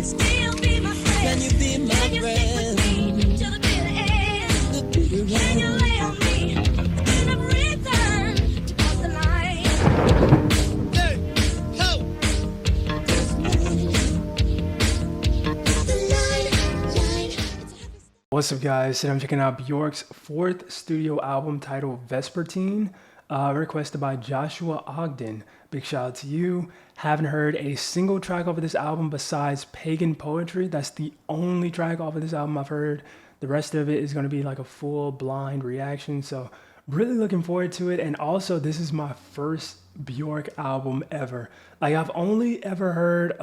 still be my friend? Can you be my Can you stick with me till the bitter end? The bitter Can you end. lay on me in a return to cross the line? Hey, ho. What's up, guys? Today I'm checking out Björk's fourth studio album titled Vespertine, requested by Joshua Ogden. Big shout out to you. Haven't heard a single track off of this album besides Pagan Poetry. That's the only track off of this album I've heard. The rest of it is going to be like a full blind reaction. So really looking forward to it. And also, this is my first Björk album ever. Like, I've only ever heard,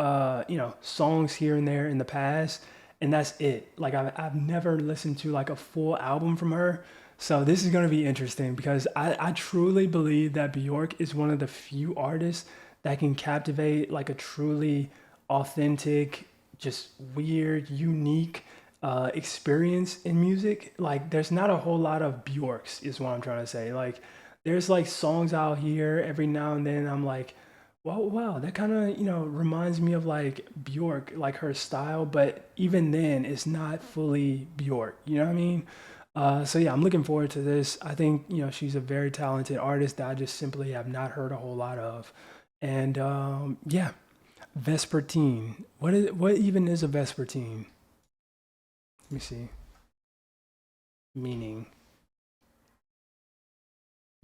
songs here and there in the past, and that's it. Like, I've never listened to like a full album from her. So this is going to be interesting because I truly believe that Björk is one of the few artists that can captivate like a truly authentic, just weird, unique experience in music. Like, there's not a whole lot of Björks is what I'm trying to say. Like, there's like songs out here every now and then I'm like, wow, that kind of, reminds me of like Björk, like her style, but even then it's not fully Björk, you know what I mean? So yeah, I'm looking forward to this. I think, she's a very talented artist that I just simply have not heard a whole lot of. And yeah, Vespertine. What even is a Vespertine? Let me see. Meaning.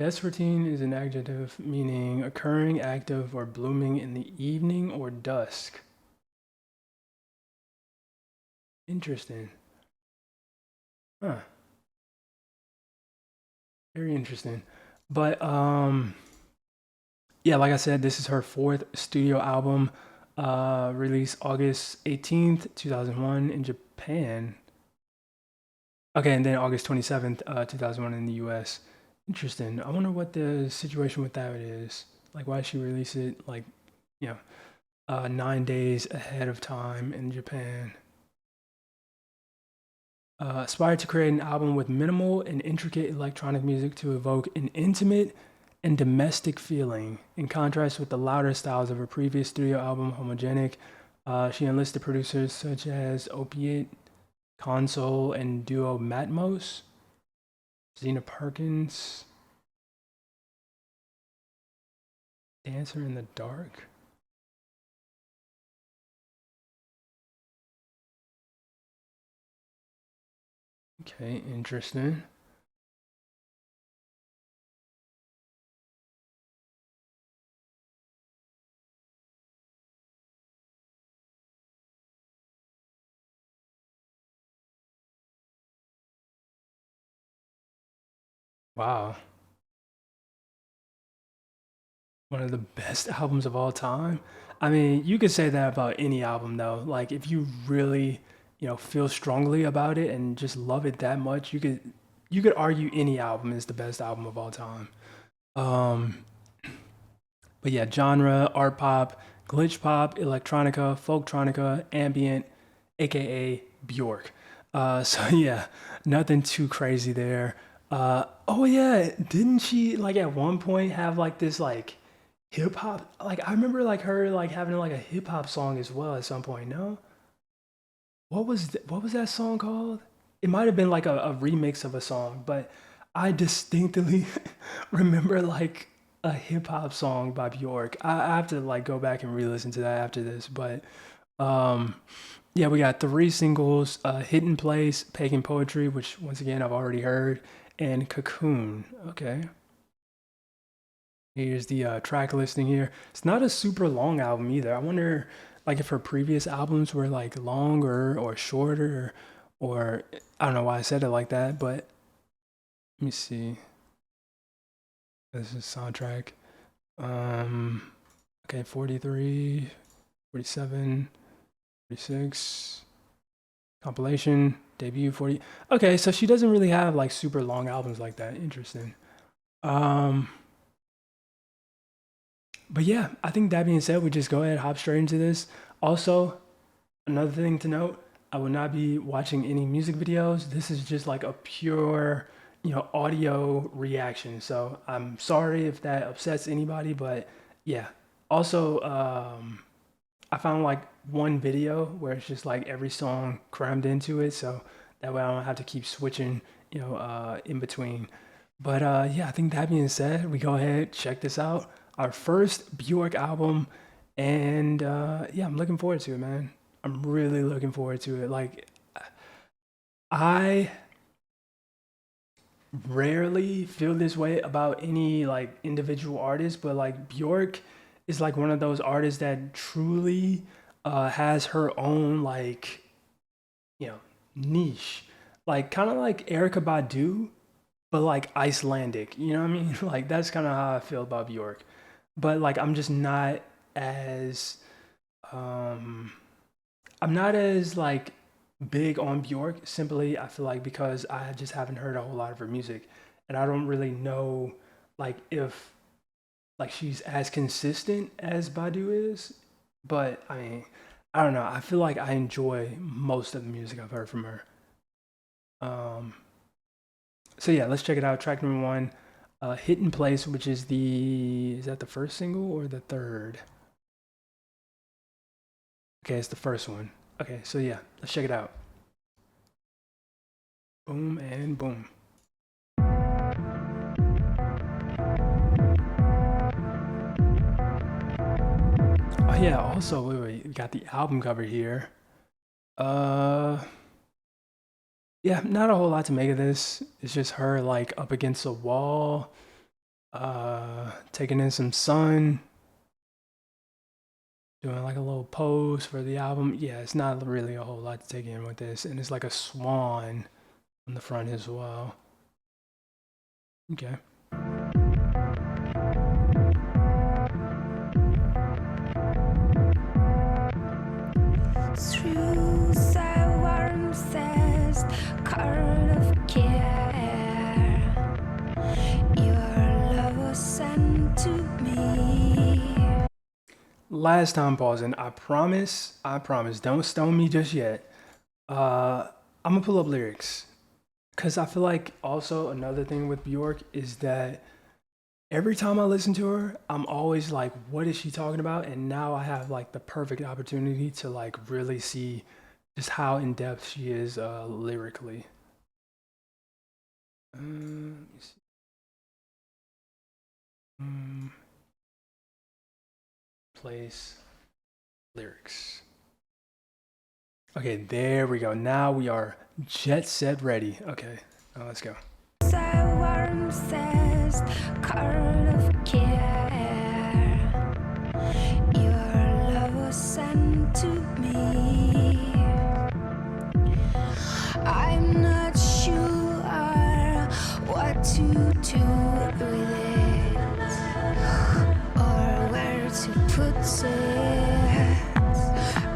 Vespertine is an adjective meaning occurring, active, or blooming in the evening or dusk. Interesting. Huh. Very interesting. But yeah, like I said, this is her fourth studio album, released August 18th, 2001 in Japan. Okay, and then August 27th, 2001 in the US. Interesting. I wonder what the situation with that is. Like, why she release it like, 9 days ahead of time in Japan. Aspired to create an album with minimal and intricate electronic music to evoke an intimate and domestic feeling. In contrast with the louder styles of her previous studio album, Homogenic, she enlisted producers such as Opiate, Console, and duo Matmos, Zena Perkins, Dancer in the Dark. Okay, interesting. Wow. One of the best albums of all time. I mean, you could say that about any album though. Like, if you really, feel strongly about it and just love it that much, you could argue any album is the best album of all time. Um, but yeah, genre, art pop, glitch pop, electronica, folktronica, ambient, aka Bjork. So yeah, nothing too crazy there. Oh yeah, didn't she like at one point have like this like hip hop? Like, I remember like her like having like a hip hop song as well at some point. No, what was that song called? It might have been like a remix of a song, but I distinctly remember like a hip hop song by Bjork. I have to like go back and re-listen to that after this, but um, yeah, we got three singles: "Hidden Place," "Pagan Poetry," which once again I've already heard, and "Cocoon." Okay, here's the track listing here. It's not a super long album either. I wonder, like, if her previous albums were like longer or shorter, or I don't know why I said it like that, but let me see. This is soundtrack. Um, okay, 43, 47, 46, compilation, debut 40. Okay, so she doesn't really have like super long albums like that. Interesting. Um, but yeah, I think that being said, we just go ahead, hop straight into this. Also, another thing to note, I will not be watching any music videos. This is just like a pure, audio reaction. So I'm sorry if that upsets anybody, but yeah. Also, I found like one video where it's just like every song crammed into it, so that way I don't have to keep switching, in between. But yeah, I think that being said, we go ahead check this out. Our first Bjork album, and yeah, I'm looking forward to it, man. I'm really looking forward to it. Like, I rarely feel this way about any like individual artist, but like Bjork is like one of those artists that truly has her own like niche, like kind of like Erica Badu, but like Icelandic. You know what I mean? Like that's kind of how I feel about Bjork. But like as um I'm not as like big on Bjork. Simply, I feel like because I just haven't heard a whole lot of her music, and I don't really know like if like she's as consistent as Badu is. But I mean, I don't know. I feel like I enjoy most of the music I've heard from her. Um, so yeah, let's check it out. Track number one, "Hidden Place," which is that the first single or the third? Okay, it's the first one. Okay, so yeah, let's check it out. Boom and boom. Oh yeah, also wait, we got the album cover here. Uh yeah, not a whole lot to make of this. It's just her like up against a wall, taking in some sun, doing like a little pose for the album. Yeah, it's not really a whole lot to take in with this. And it's like a swan on the front as well. Okay. Through the warmest current of care, your love was sent to me. Last time pausing, I promise, don't stone me just yet. I'm gonna pull up lyrics. Cause I feel like also another thing with Bjork is that every time I listen to her, I'm always like, what is she talking about? And now I have like the perfect opportunity to like really see just how in depth she is lyrically. Let me see. Place lyrics. Okay, there we go. Now we are jet set ready. Okay, now let's go. The warmest current of care, your love was sent to me. I'm not sure what to do with it or where to put it.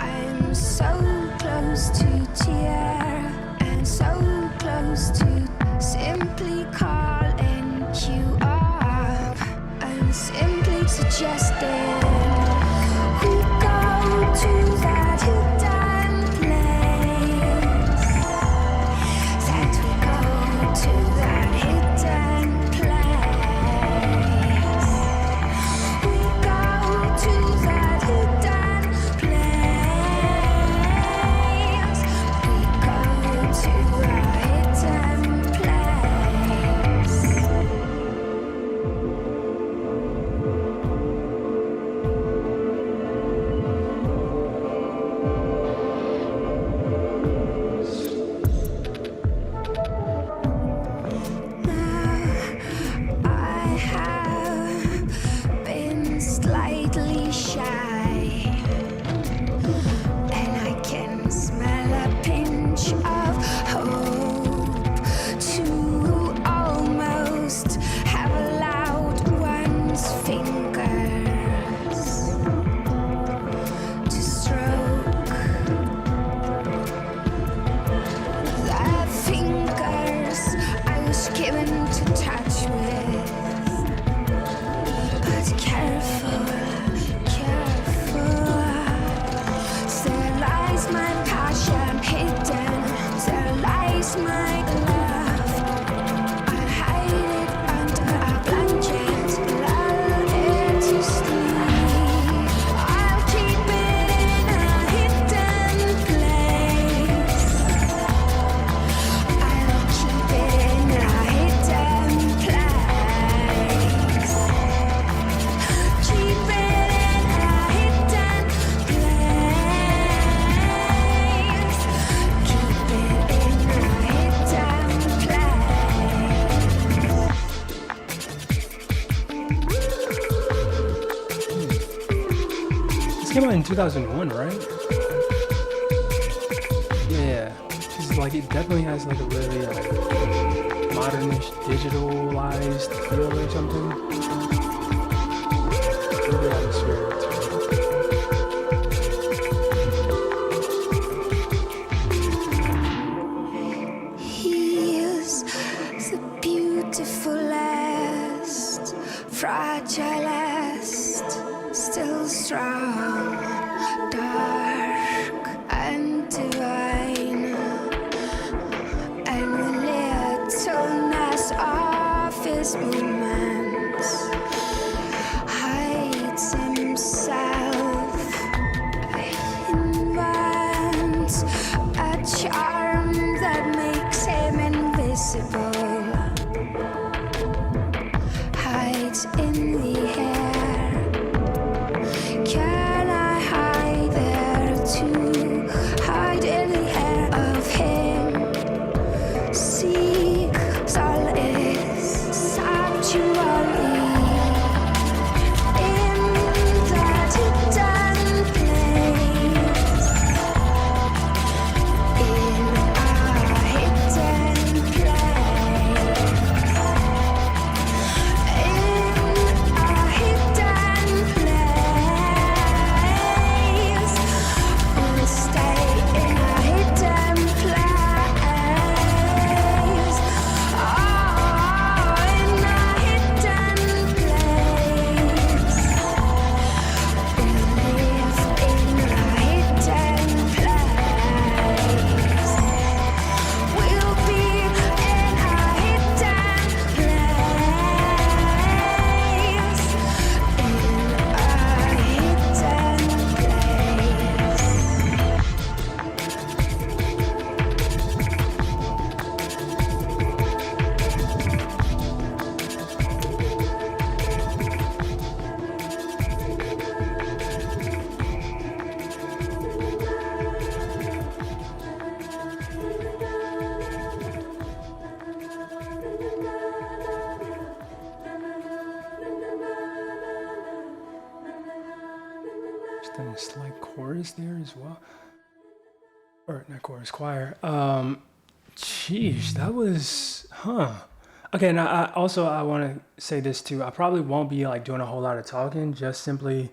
I'm so close to tear and so close to simply calling you up and simply suggesting we go to that hidden place, that we go to that hidden in 2001, right? Yeah, because like it definitely has like a really modernish, digitalized feel or something. Really atmospheric too. He is the beautifulest, fragilest, still strong, dark and divine, and the littleness of his movements hides himself, invents a charm that makes him invisible, hides in the air. Can I hide there too? Hide in the air of him. See, solace, sanctuary in that hidden place. In a hidden place. In a hidden place. We'll stay in a hidden place. Oh, in a hidden place. We'll live in a hidden place. We'll be in a hidden place. In a Just a slight chorus there as well. Or not chorus, choir. Sheesh, that was, Okay, and I want to say this too. I probably won't be like doing a whole lot of talking, just simply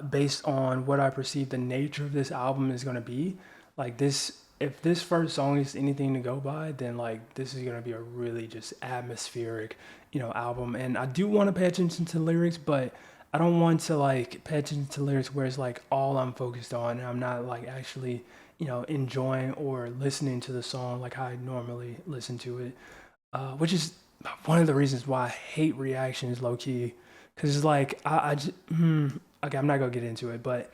based on what I perceive the nature of this album is gonna be. Like this, if this first song is anything to go by, then like this is gonna be a really just atmospheric, album. And I do want to pay attention to lyrics, but I don't want to like pay attention to lyrics where it's like all I'm focused on, and I'm not like actually, enjoying or listening to the song like I normally listen to it, which is one of the reasons why I hate reactions low key. Cause it's like I just, okay, I'm not gonna get into it, but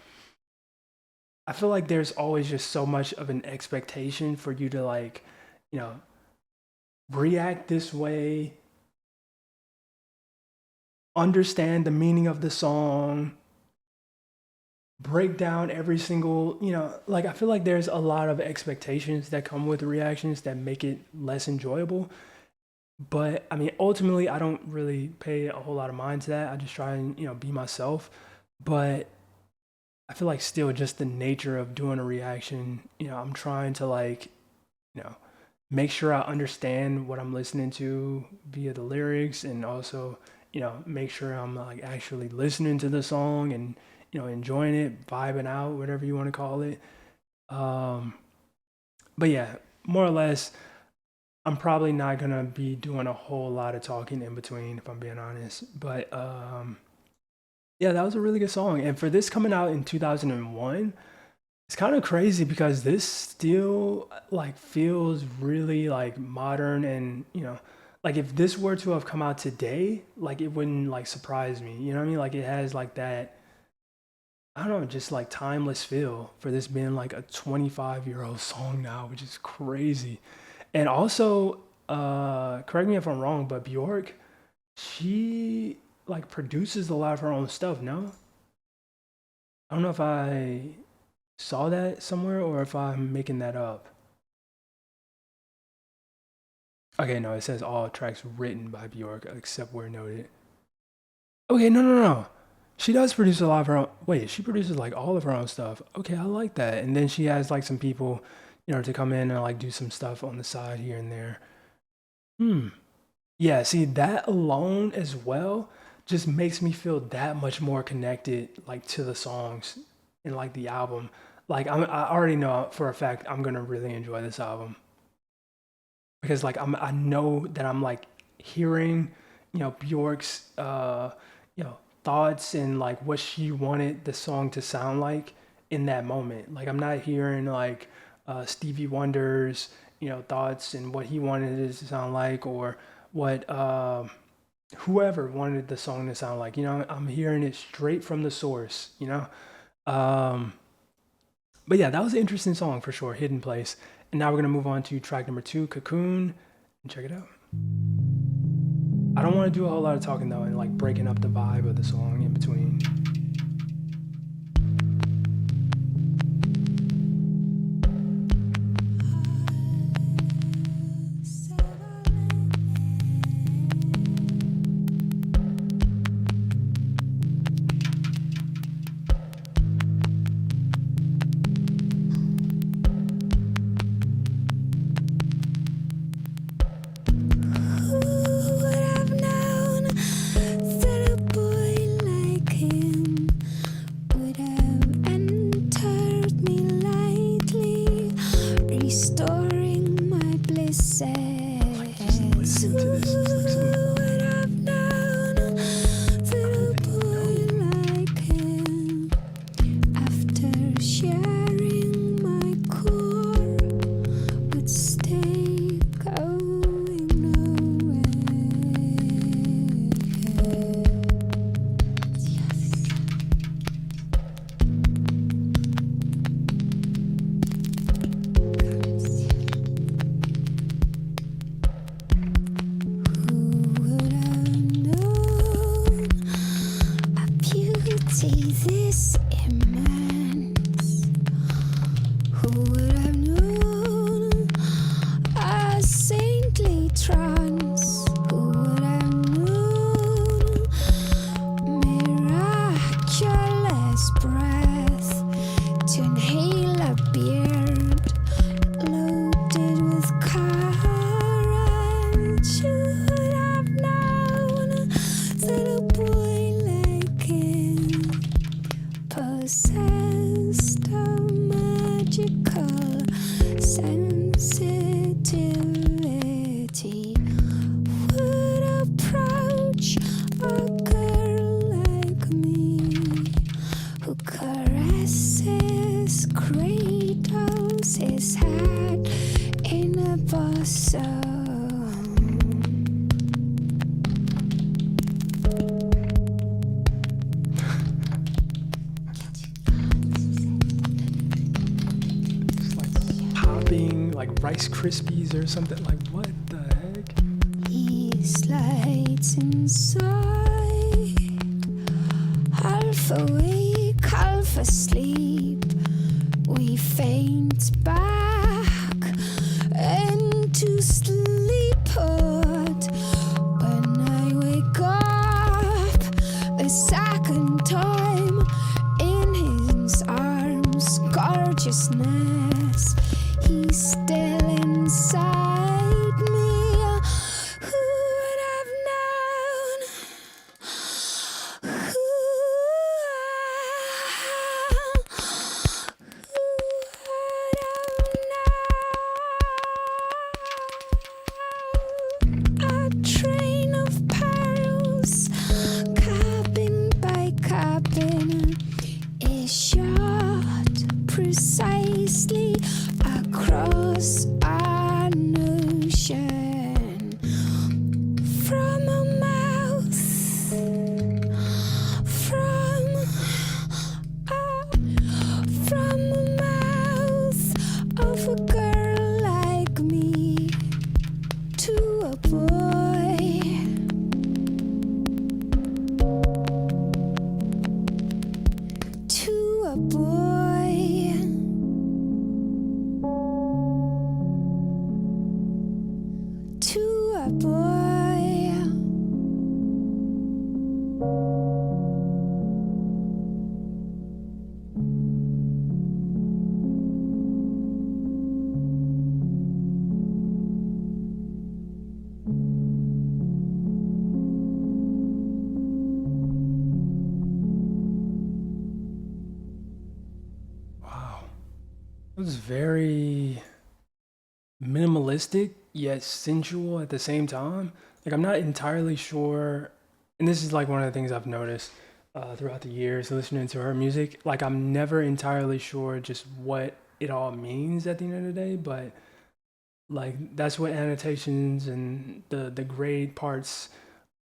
I feel like there's always just so much of an expectation for you to like, you know, react this way, understand the meaning of the song, break down every single, like I feel like there's a lot of expectations that come with reactions that make it less enjoyable. But I mean, ultimately, I don't really pay a whole lot of mind to that. I just try and, be myself. But I feel like still just the nature of doing a reaction, I'm trying to like, you know, make sure I understand what I'm listening to via the lyrics, and also, make sure I'm like actually listening to the song and, enjoying it, vibing out, whatever you want to call it. Um, but yeah, more or less, I'm probably not gonna be doing a whole lot of talking in between, if I'm being honest. But yeah, that was a really good song. And for this coming out in 2001, it's kind of crazy because this still like feels really like modern, and like if this were to have come out today, like it wouldn't like surprise me. You know what I mean? Like it has like that, I don't know, just like timeless feel for this being like a 25-year-old song now, which is crazy. And also, correct me if I'm wrong, but Bjork, she like produces a lot of her own stuff, no? I don't know if I saw that somewhere or if I'm making that up. Okay, no, it says all tracks written by Bjork except where noted. Okay, no, no, no. She does produce a lot of her own. Wait, she produces like all of her own stuff. Okay, I like that. And then she has like some people, to come in and like do some stuff on the side here and there. Hmm. Yeah, see, that alone as well just makes me feel that much more connected like to the songs and like the album. Like I already know for a fact I'm gonna really enjoy this album because like I know that I'm like hearing, Bjork's thoughts and like what she wanted the song to sound like in that moment. Like I'm not hearing like Stevie Wonder's, thoughts and what he wanted it to sound like or what whoever wanted the song to sound like. I'm hearing it straight from the source. Um, but yeah, that was an interesting song for sure, Hidden Place. And now we're gonna move on to track number 2, Cocoon, and check it out. I don't want to do a whole lot of talking though, and like breaking up the vibe of the song in between. Who would have known that a boy like him would have entered me lightly, restoring my blisses? Like just listen to this. It's like Who some would have known that a boy like him, after sharing my core, would stay going nowhere? Who would have known a beauty this immense? Who would have known a saintly trance? Who would have known miraculous breath to inhale a beard loaded with courage? Who would have known that a boy like him possessed a magical sensitivity, would approach a girl like me, who caresses, cradles his head in a bosom? it's like popping like Rice Krispies or something. Like what the heck? He slides inside, half awake, half asleep. We faint back into sleephood. When I wake up the second time in his arms, gorgeousness, he's still inside me. Who would have known? Who would have known? A train of perils, cabin by cabin, is shot precisely across an ocean from a mouth, from a mouth of a girl like me to a boy. To a boy. It was very minimalistic yet sensual at the same time. Like I'm not entirely sure, and this is like one of the things I've noticed throughout the years listening to her music. Like I'm never entirely sure just what it all means at the end of the day, but like that's what annotations and the grade parts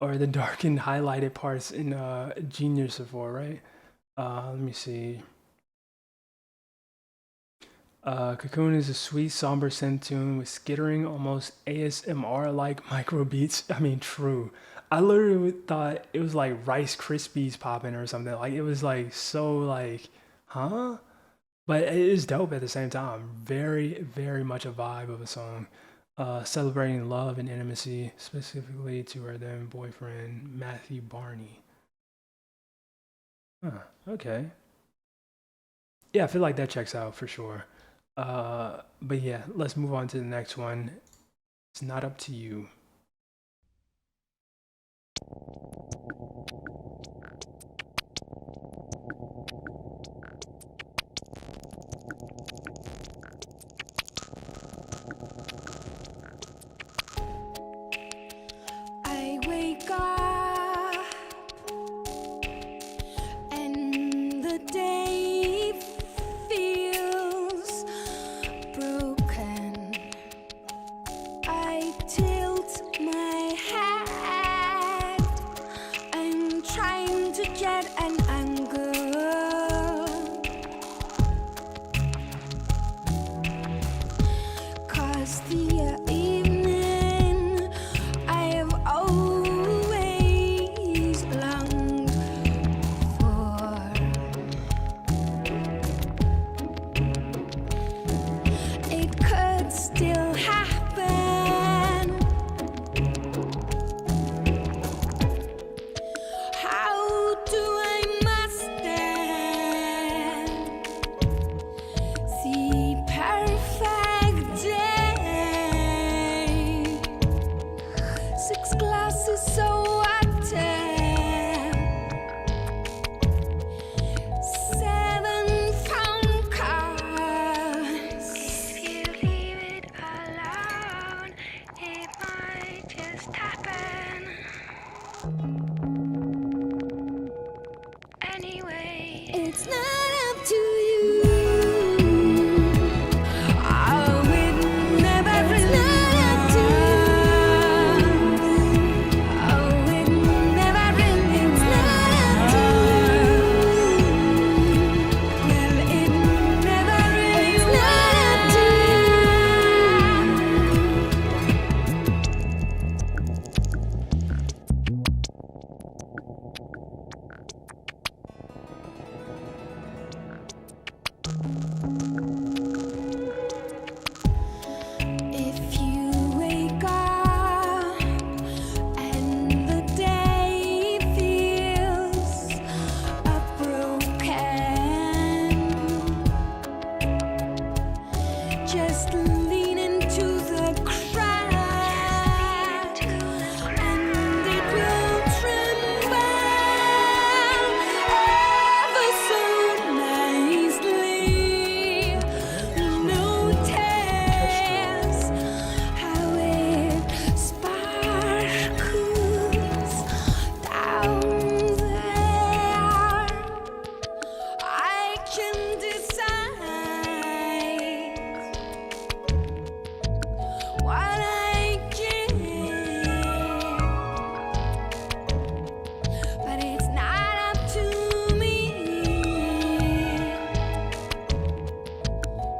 or the dark and highlighted parts in Genius are for, right? Let me see. Cocoon is a sweet, somber synth tune with skittering, almost ASMR-like micro beats. I mean, true. I literally thought it was like Rice Krispies popping or something. Like it was like so like, huh? But it is dope at the same time. Very, very much a vibe of a song. Celebrating love and intimacy, specifically to her then boyfriend Matthew Barney. Huh. Okay. Yeah, I feel like that checks out for sure. But yeah, let's move on to the next one. It's not up to you. I wake up and the day feels broken. I tilt my head. I'm trying to get an angle. 'Cause the evening I have always longed for. It could still happen. How do I muster the perfect day? 6 glasses so water, 7 phone calls. If you leave it alone, it might just happen. Anyway, it's not up to you. Oh, it never really up to you. Oh, it never really. It's not up to you. Well, it never really. It's not up to If you wake up and the day feels broken, just lean into the crowd and it will tremble ever so nicely. Notice how it sparkles down there. I can decide what I give, but it's not up to me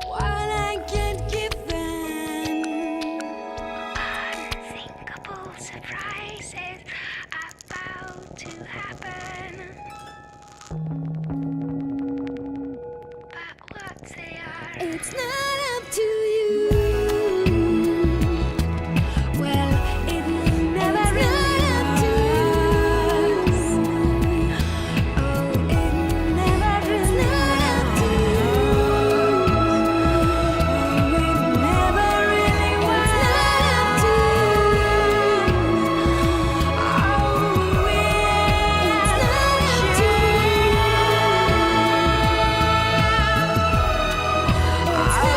what I get given. Unthinkable surprises about to happen, but what they are, it's not up to you. Well, it never really up to us. Oh, it never really up to you. Oh, it never really was up to you. Oh, it's not up to you. Oh,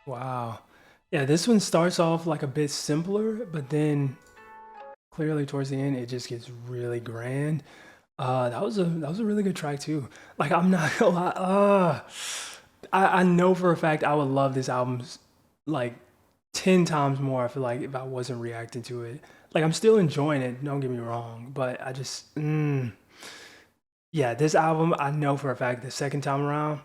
Wow. Yeah, this one starts off like a bit simpler, but then clearly towards the end it just gets really grand. That was a really good track too. Like I'm not gonna lie, I know for a fact I would love this album like 10 times more. I feel like if I wasn't reacting to it, like I'm still enjoying it. Don't get me wrong, but I just yeah, this album I know for a fact the second time around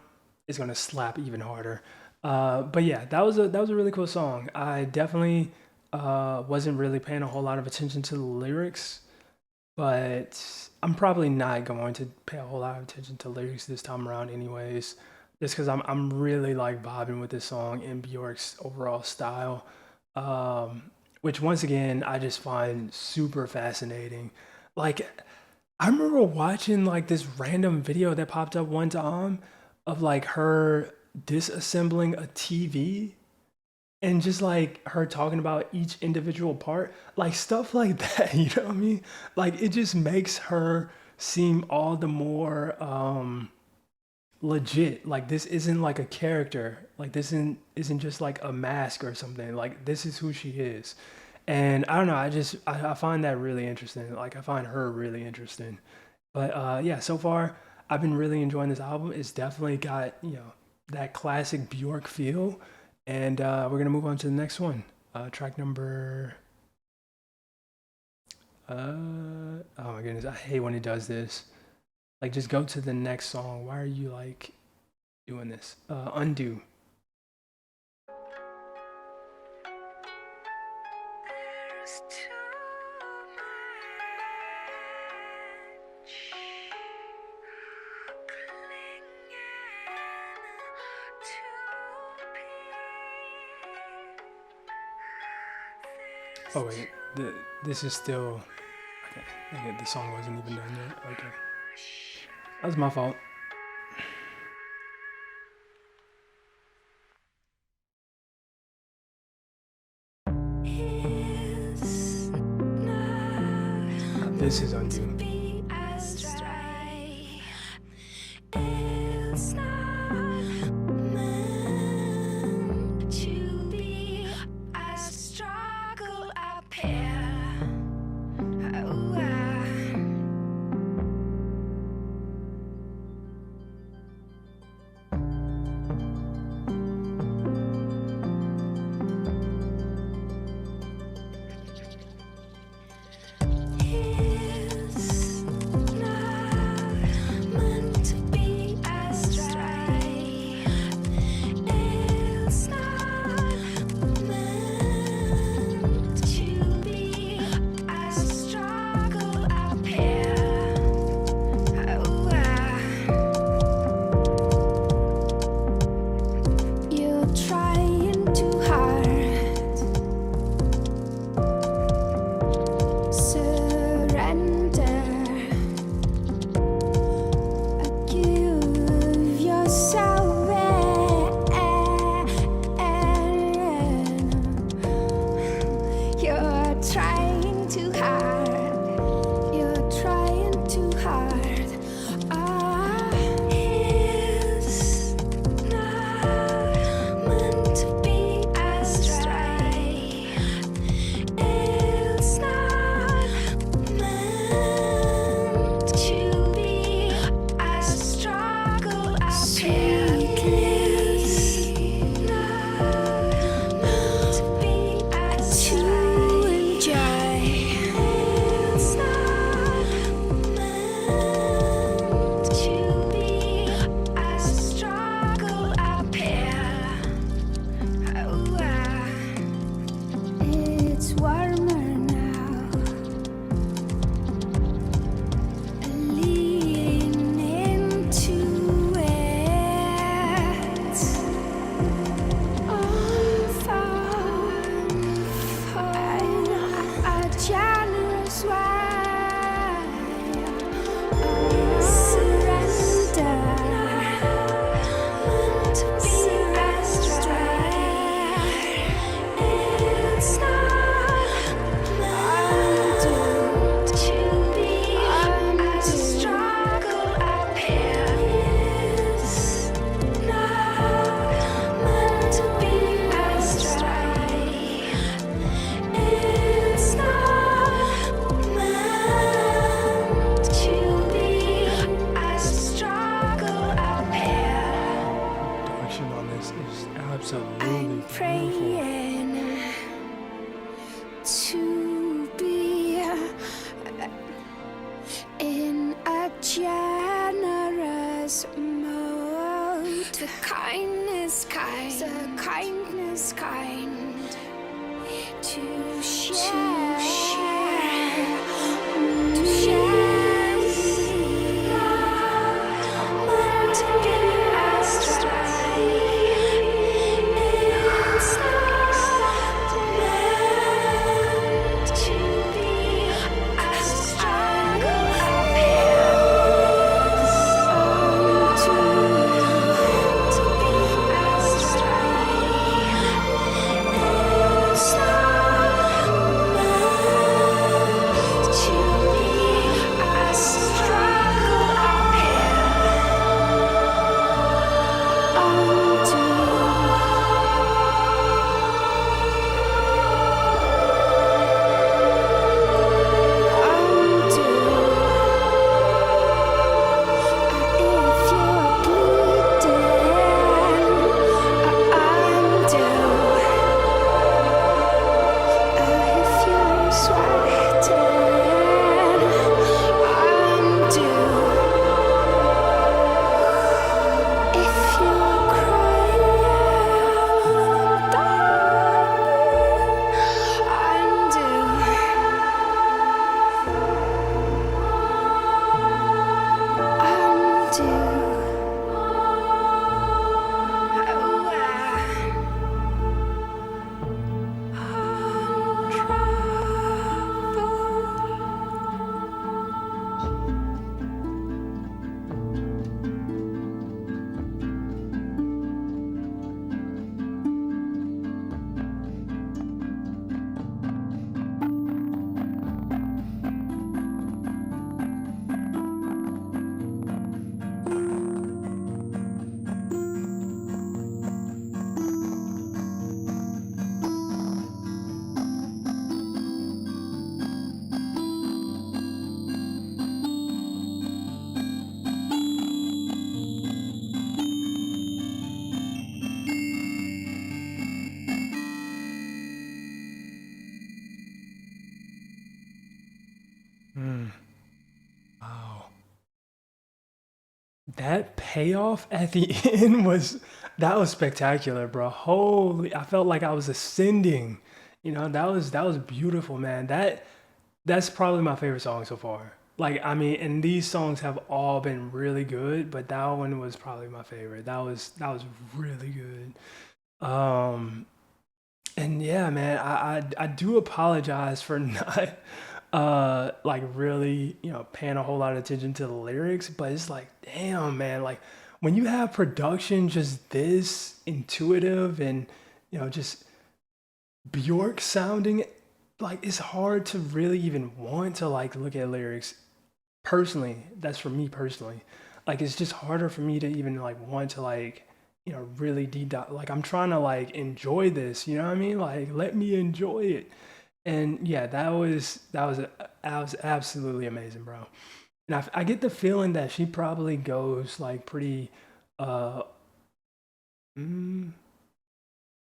is gonna slap even harder. But yeah, that was a really cool song. I definitely wasn't really paying a whole lot of attention to the lyrics, but I'm probably not going to pay a whole lot of attention to lyrics this time around, anyways. Just because I'm really like vibing with this song and Bjork's overall style, which once again I just find super fascinating. Like I remember watching like this random video that popped up one time of like her disassembling a TV and just like her talking about each individual part, like stuff like that, you know what I mean? Like it just makes her seem all the more legit. Like this isn't like a character. Like this isn't just like a mask or something. Like this is who she is. And I don't know, I find that really interesting. Like I find her really interesting. But yeah, so far I've been really enjoying this album. It's definitely got, that classic Bjork feel. And we're gonna move on to the next one. Track number oh my goodness, I hate when it does this. Like just go to the next song. Why are you like doing this? Undo. There's too much clinging to Oh wait, this is still okay. Okay, the song wasn't even done yet. Okay, that was my fault. It's not This is undo. be astray. It's not meant to be a struggle up here. Oh, it's not meant to be astray. It's not meant to be a struggle up here. Oh, you're trying too hard. Surrender. Give yourself in. You're trying too hard. You're trying too hard. It's not meant to be astray. It's not meant to be a struggle up here. It's not meant to be astray. To enjoy. Wow. That payoff at the end was that was spectacular, bro. Holy, I felt like I was ascending. That was beautiful, man. That's probably my favorite song so far. Like, I mean, and these songs have all been really good, but that one was probably my favorite. That was really good. Um, and yeah, man, I do apologize for not like really, paying a whole lot of attention to the lyrics, but it's like, damn, man, like when you have production just this intuitive and just Bjork sounding, like it's hard to really even want to like look at lyrics personally. That's for me personally. Like it's just harder for me to even like want to like really deep dive. Like I'm trying to like enjoy this. You know what I mean? Like let me enjoy it. And yeah, that was absolutely amazing, bro. And I get the feeling that she probably goes like pretty. Uh, mm,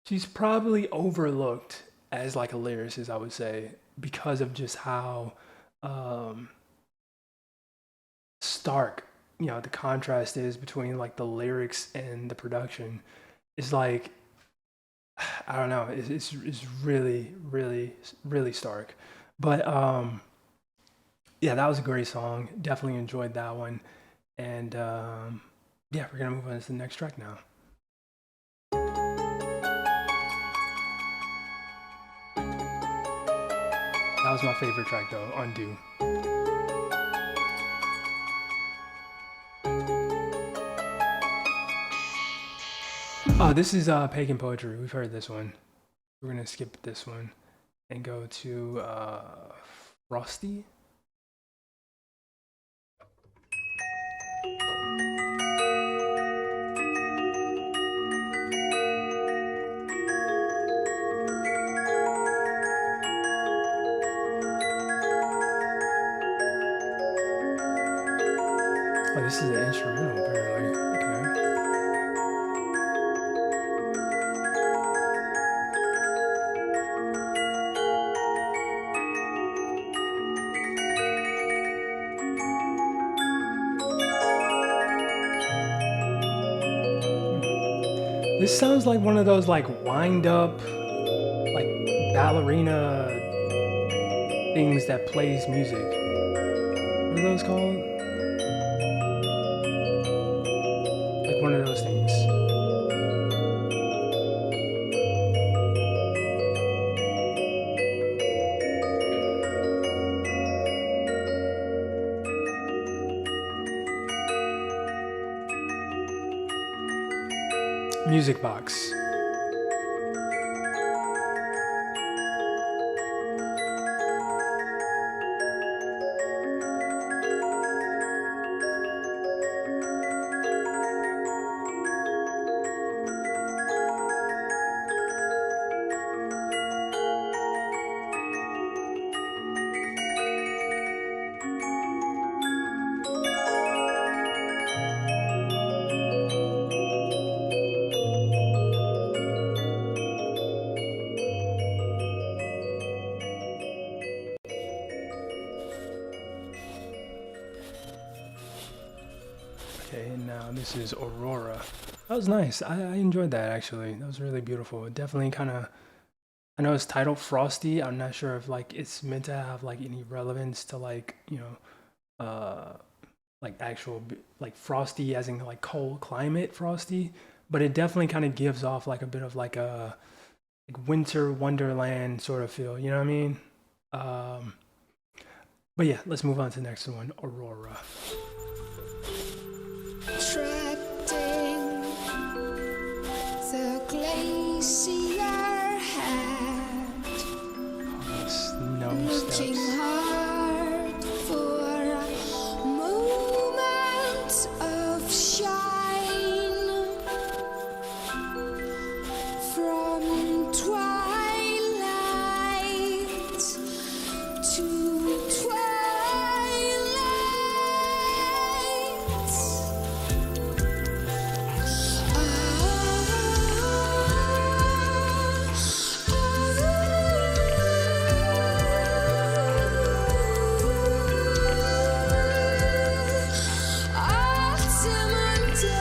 she's probably overlooked as like a lyricist, I would say, because of just how um, stark the contrast is between like the lyrics and the production. It's like I don't know. It's really really stark. But yeah, that was a great song. Definitely enjoyed that one. And yeah, we're gonna move on to the next track now. That was my favorite track though, Undo. Oh, this is pagan poetry. We've heard this one. We're gonna skip this one and go to Frosty. Oh, this is an instrumental apparently. Okay. This sounds like one of those like wind up like ballerina things that plays music. What are those called? Like one of those things. Music box. Okay, and now this is Aurora. That was nice. I enjoyed that actually. That was really beautiful. It definitely kind of. I know it's titled Frosty. I'm not sure if like it's meant to have like any relevance to like like actual like frosty as in like cold climate frosty, but it definitely kind of gives off like a bit of like a like winter wonderland sort of feel. You know what I mean? Um, but yeah, let's move on to the next one, Aurora. Treading the glacier head, Snow looking steps. hard for a moment of shine from twilight to Listen to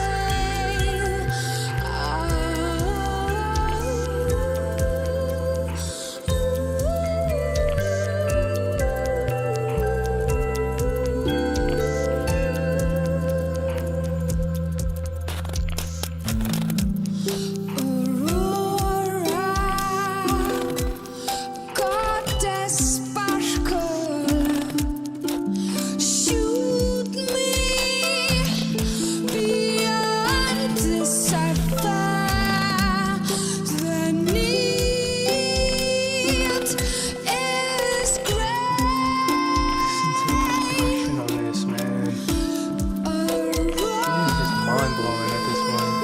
the production on this, man. It is just mind blowing at this point.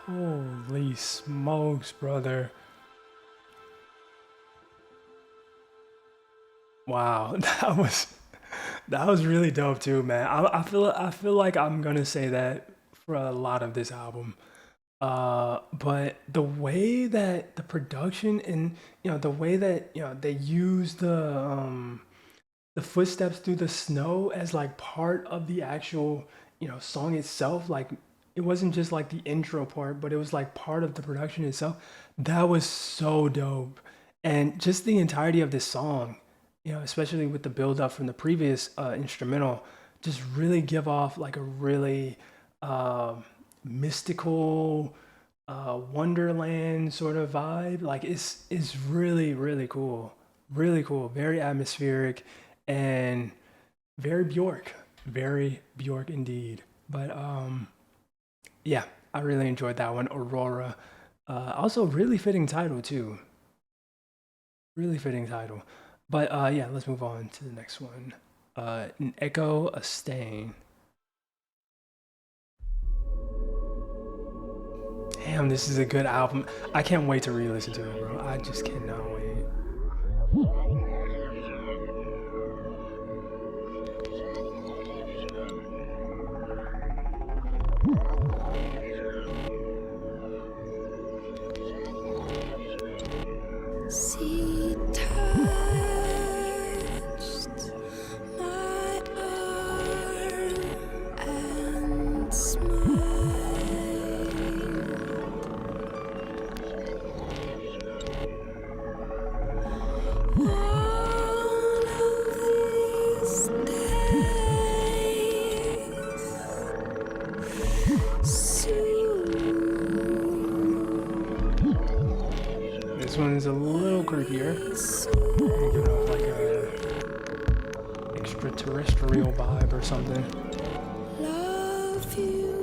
Holy smokes, brother. Wow, that was really dope too, man. I feel like I'm gonna say that for a lot of this album. But the way that the production and the way that they use the footsteps through the snow as like part of the actual song itself, like it wasn't just like the intro part, but it was like part of the production itself. That was so dope. And just the entirety of this song, especially with the build up from the previous instrumental, just really give off like a really uh, mystical wonderland sort of vibe. Like it's really really cool, really cool, very atmospheric, and very Bjork, very Bjork indeed. But yeah, I really enjoyed that one, Aurora. Also, really fitting title too, really fitting title. But yeah, let's move on to the next one. An echo, a stain. Damn, this is a good album. I can't wait to re-listen to it, bro. I just cannot wait. She touched my arm and smiled. One of these days, soon. This one is a little creepier. Give it off like a extraterrestrial vibe or something. Love you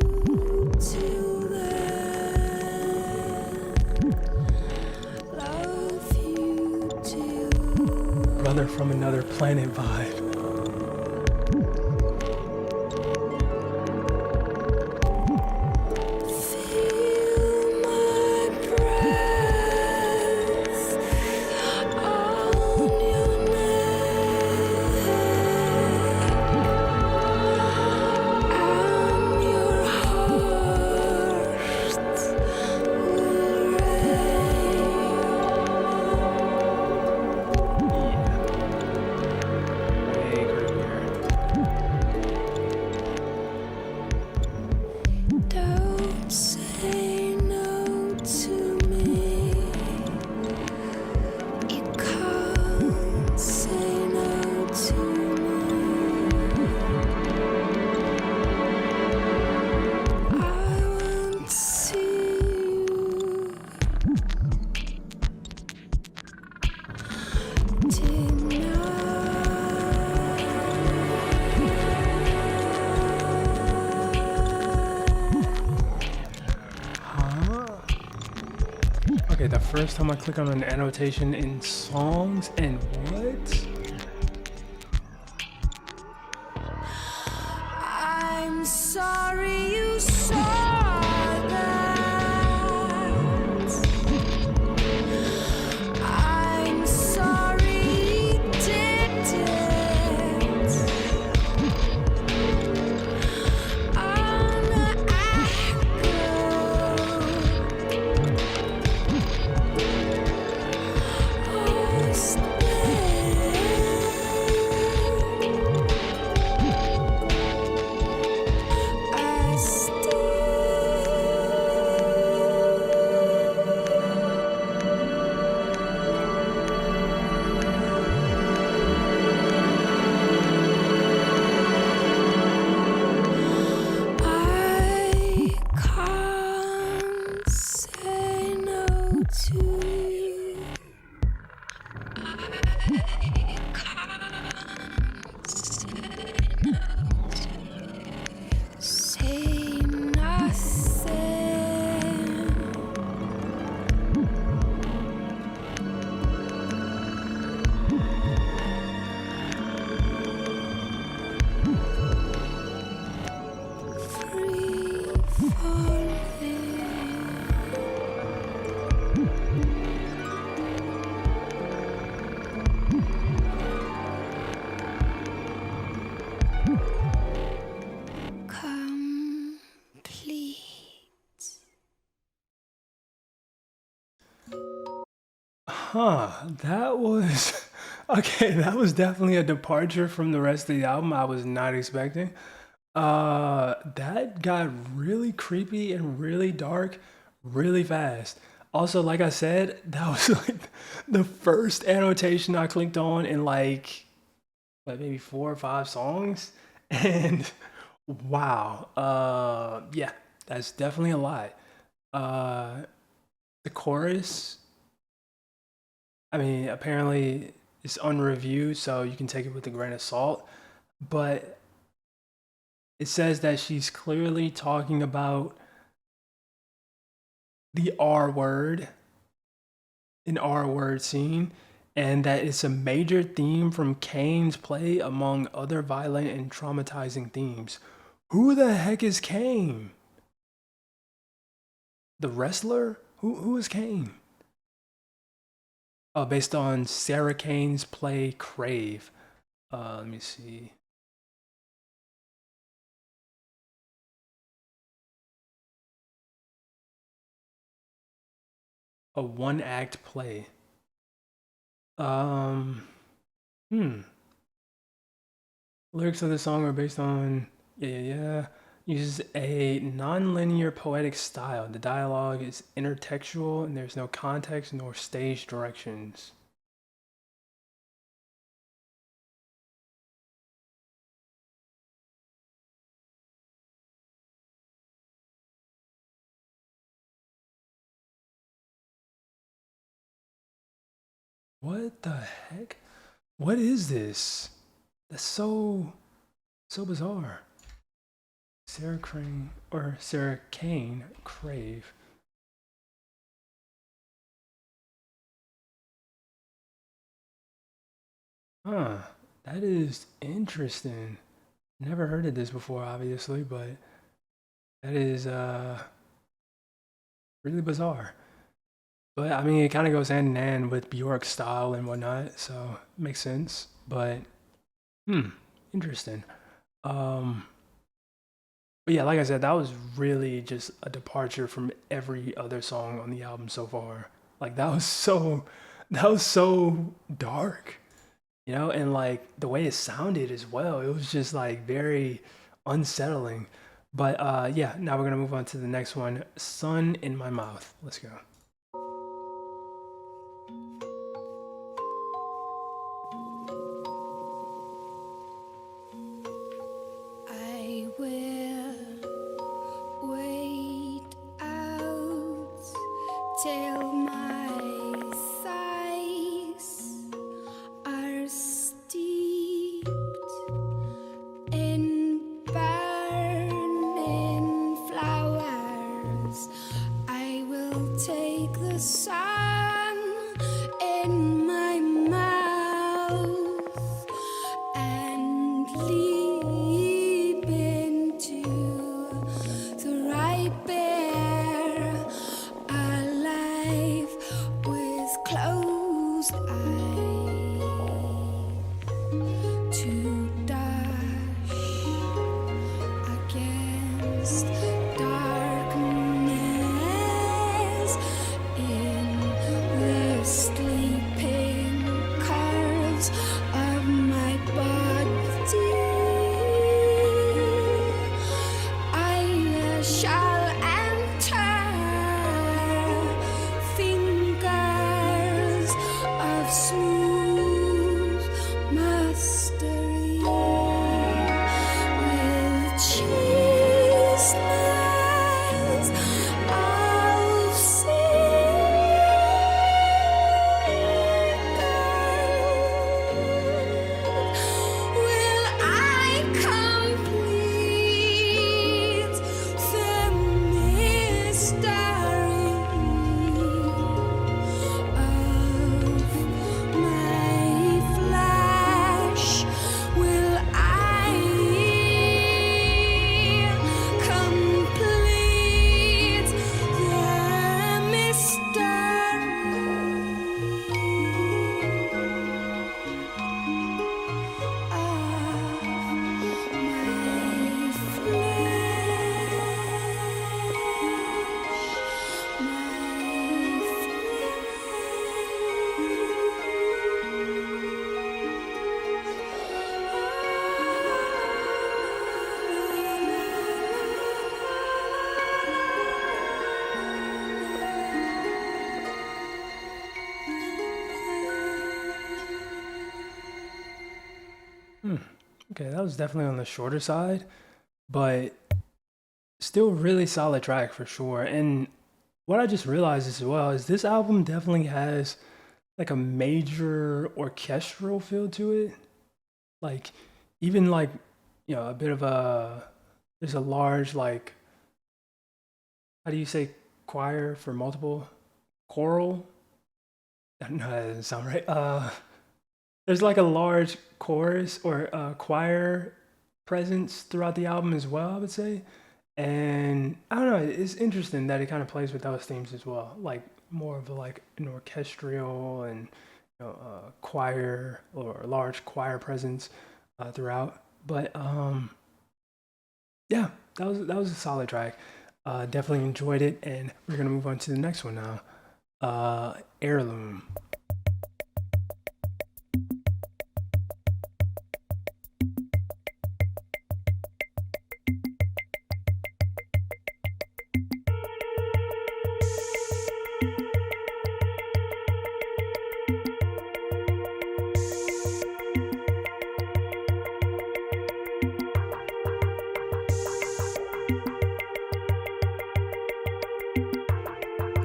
till then. Love you till Brother from another planet vibe. feel my breath on your neck and your heart will Way creepier. Don't say no to me. You can't say no to me. I want to see you Huh? Okay, the first time I click on an annotation in songs and what? I'm sorry you saw that. I'm sorry you did it. An I can't say no to you. Say nothing. Free falling. Complete. That was okay. That was definitely a departure from the rest of the album I was not expecting. That got really creepy and really dark really fast. Also, like I said, that was like the first annotation I clicked on in like maybe 4 or 5 songs. And wow. Yeah, that's definitely a lot. Uh the chorus, I mean, apparently it's unreviewed, so you can take it with a grain of salt. But it says that she's clearly talking about the R word, an R word scene, and that it's a major theme from Kane's play among other violent and traumatizing themes. Who the heck is Kane? The wrestler? Who is Kane? Oh, based on Sarah Kane's play Crave. Let me see. A one-act play. Um, hmm. Lyrics of the song are based on yeah. Uses a non-linear poetic style. The dialogue is intertextual and there's no context nor stage directions. What the heck? What is this? That's so bizarre. Sarah Crane or Sarah Kane Crave. Huh. That is interesting. Never heard of this before, obviously, but that is really bizarre. But I mean, it kind of goes hand in hand with Bjork's style and whatnot, so it makes sense. But hmm, interesting. Um, but yeah, like I said, that was really just a departure from every other song on the album so far. Like that was so dark, you know, and like the way it sounded as well. It was just like very unsettling. But yeah, now we're gonna move on to the next one, Sun in My Mouth. Let's go. I will wait out till my thighs are steeped in burning flowers. I will take the sun in my mouth and leap into the ripe air, alive with closed eyes, to dash against darkness in the sleeping curves of my body. Okay, that was definitely on the shorter side, but still really solid track for sure. And what I just realized as well is this album definitely has like a major orchestral feel to it. Like even like a bit of a there's a large like how do you say choir for multiple choral? No, that doesn't sound right. There's like a large chorus or choir presence throughout the album as well, I would say. And I don't know, it's interesting that it kind of plays with those themes as well, like more of like an orchestral and choir or large choir presence throughout. But yeah, that was a solid track. Definitely enjoyed it, and we're gonna move on to the next one now. Heirloom.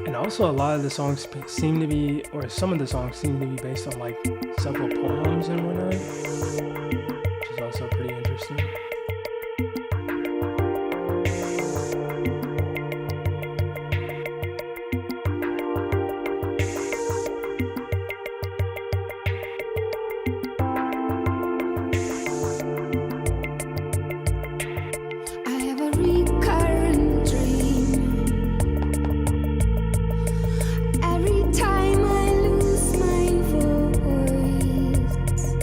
And also, a lot of the songs seem to be, or some of the songs seem to be based on like several poems and whatnot, which is also pretty interesting. I have a recurrent dream. Every time I lose my voice,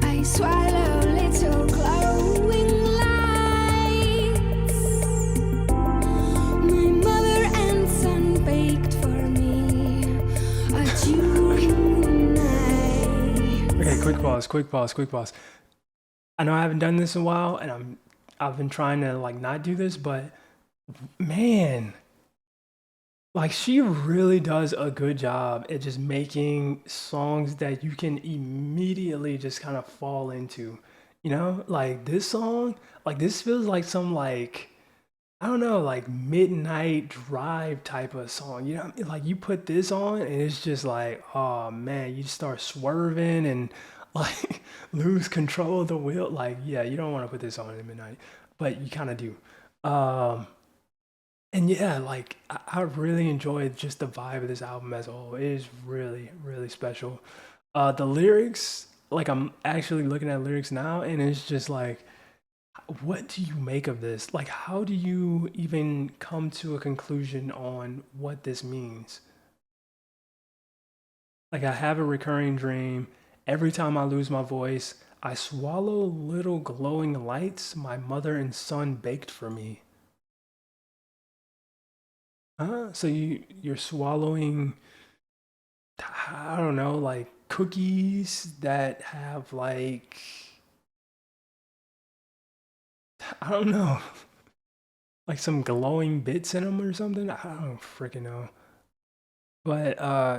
I swallow little glowing lights. My mother and son baked for me a tonight. Okay, quick pause. I know I haven't done this in a while, and I've been trying to like not do this, but man, like she really does a good job at just making songs that you can immediately just kind of fall into. Like this song, like this feels like some like I don't know, like midnight drive type of song. You know what I mean? Like you put this on and it's just like, oh man, you start swerving and like lose control of the wheel. Like, yeah, you don't want to put this on at midnight, but you kind of do. Um, and yeah, like I really enjoyed just the vibe of this album as a whole. It is really, really special. The lyrics, like I'm actually looking at lyrics now, and it's just like, what do you make of this? Like, how do you even come to a conclusion on what this means? Like, I have a recurring dream. Every time I lose my voice, I swallow little glowing lights my mother and son baked for me. Huh? So you're swallowing, I don't know, like cookies that have like, I don't know, like some glowing bits in them or something. I don't freaking know. But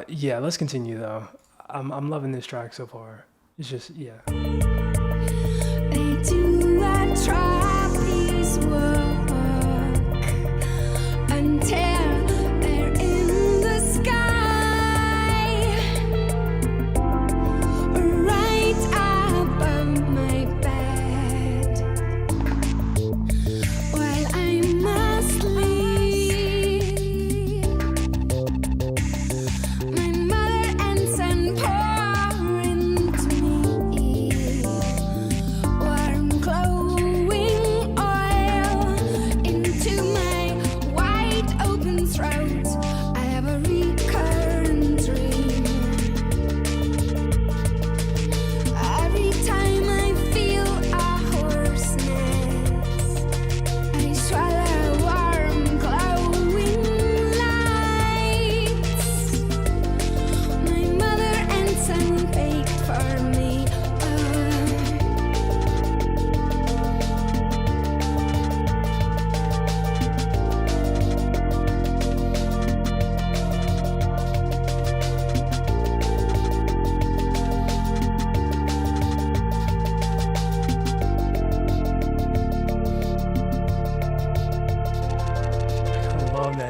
yeah, let's continue though. I'm loving this track so far. It's just yeah. They do a trapeze walk until they're in the sky, right above my bed, while I'm asleep. My mother and son pour into me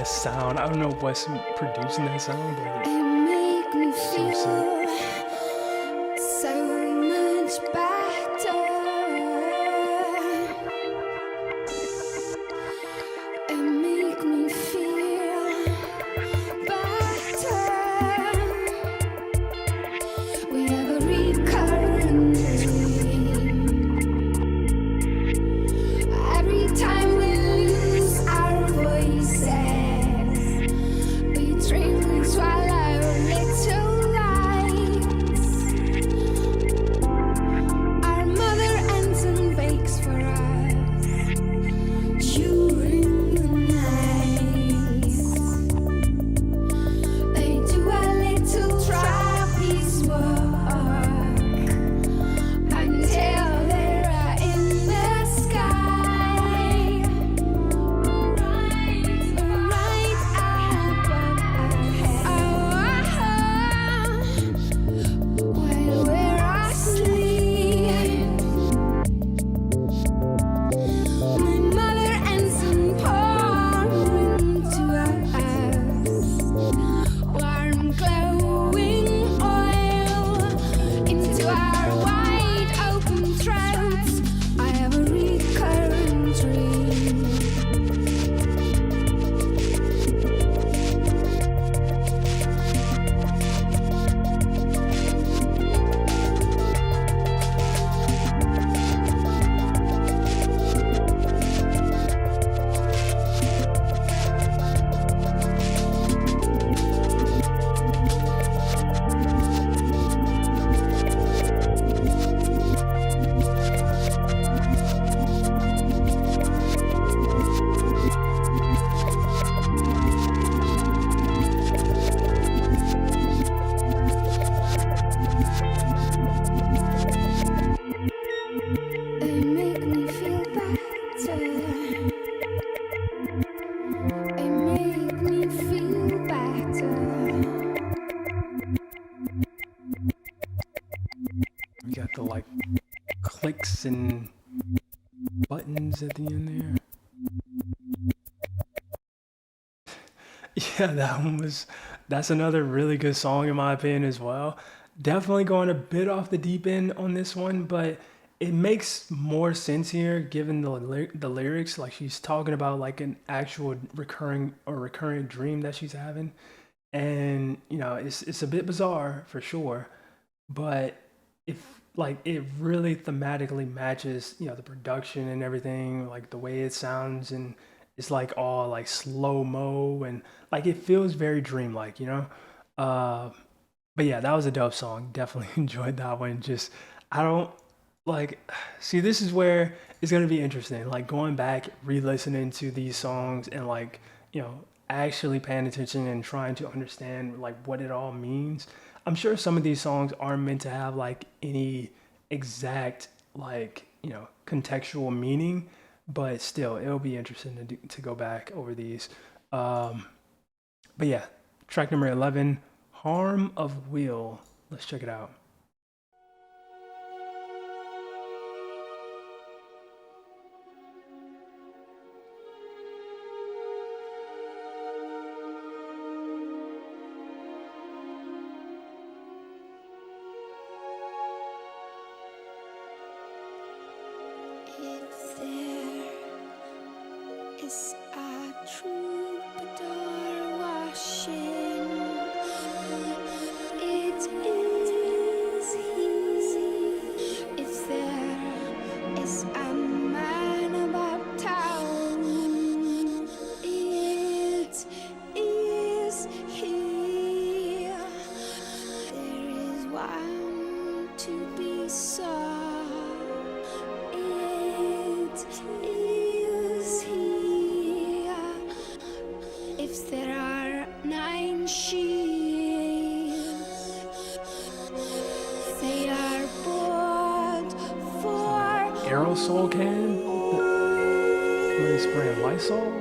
that sound. I don't know what's producing that sound, but It make me so sick. feel so much better. It make me feel better. We have a recurring dream. Every time we lose our voices, we drink, we swallow little lights. Our mother ends and bakes for us during the night. They do a little trapeze work until they're in the sky, right above our heads. While we're asleep, my mother ends and pour into us warm glowing oil into our wide open throats. I have a recurring dream. They make me feel better. They make me feel better. We got the like clicks and buttons at the end there. Yeah, that's another really good song in my opinion as well. Definitely going a bit off the deep end on this one, but it makes more sense here given the lyrics. Like she's talking about like an actual recurring dream that she's having, and it's a bit bizarre for sure, but if like it really thematically matches the production and everything, like the way it sounds, and it's like all like slow mo and like it feels very dreamlike. uh but yeah, that was a dope song. Definitely enjoyed that one. Just I don't like see, this is where it's gonna be interesting, like going back re-listening to these songs and like actually paying attention and trying to understand like what it all means. I'm sure some of these songs aren't meant to have like any exact like contextual meaning, but still it'll be interesting to go back over these. um but yeah, track number 11, Harm of Will. Let's check it out. If there is a troubadour washing, it is he. If there is a man about town, it is he. There is one to be sought. It is he. If there are 9 sheep, they are bought for Aerosol can? Somebody spraying Lysol?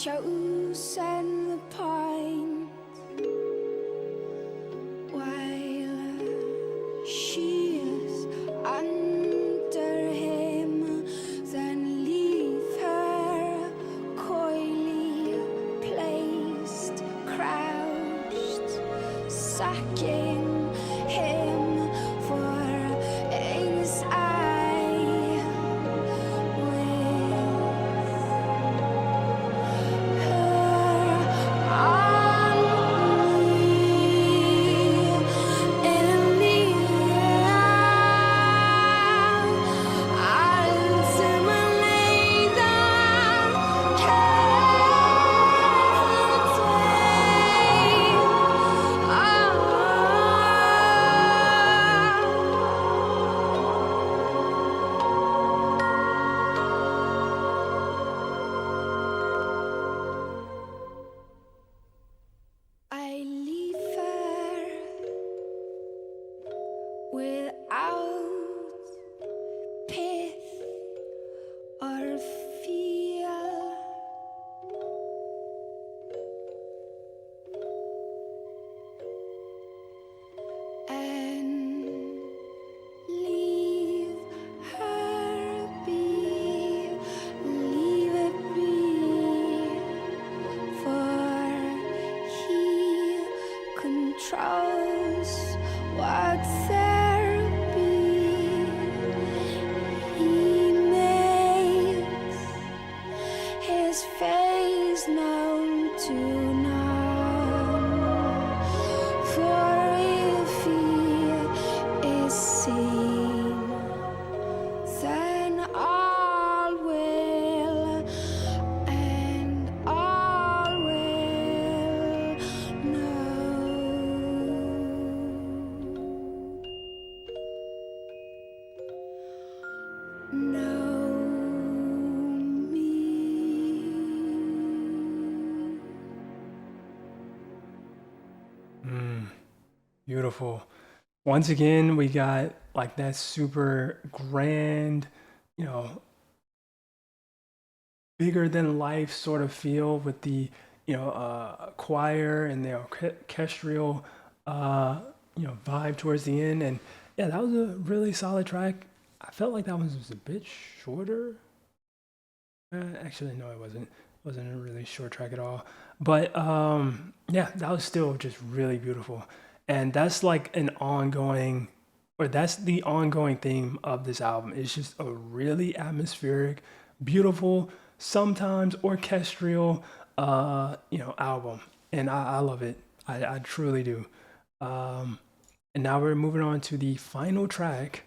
chosen the point while she is under him, then leave her coyly placed, crouched, sucking him for his eye with I leave her without pith or fear, and leave her be, leave it be, for he controls what therapy he makes his face known to none, for if he is seen, then all will, and all will know. Know me. Beautiful. Once again, we got like that super grand, you know, bigger than life sort of feel with the, choir and the orchestral, vibe towards the end. And yeah, that was a really solid track. I felt like that one was a bit shorter. Actually, no, it wasn't. It wasn't a really short track at all. But yeah, that was still just really beautiful. And that's like an ongoing, or that's the ongoing theme of this album. It's just a really atmospheric, beautiful, sometimes orchestral, album. And I love it. I truly do. And now we're moving on to the final track.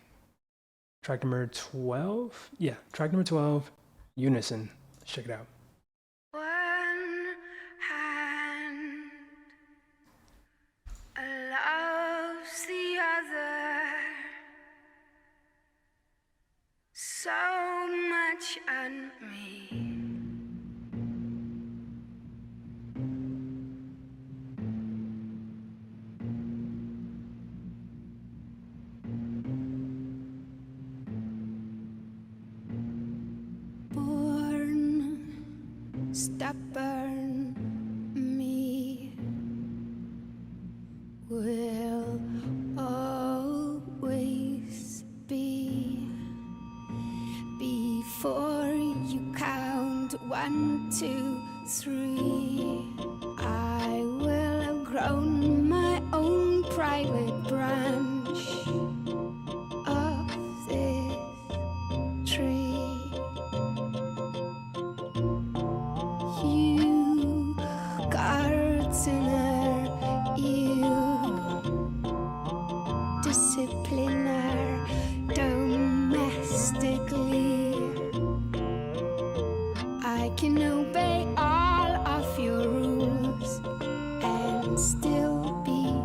Track number 12. Yeah, track number 12, Unison. Let's check it out. One hand loves the other so much on me. Stubborn me will always be. Before you count 1, 2, 3, I will have grown my own private branch of this tree. You gardener, you discipliner domestically, I can obey all of your rules and still be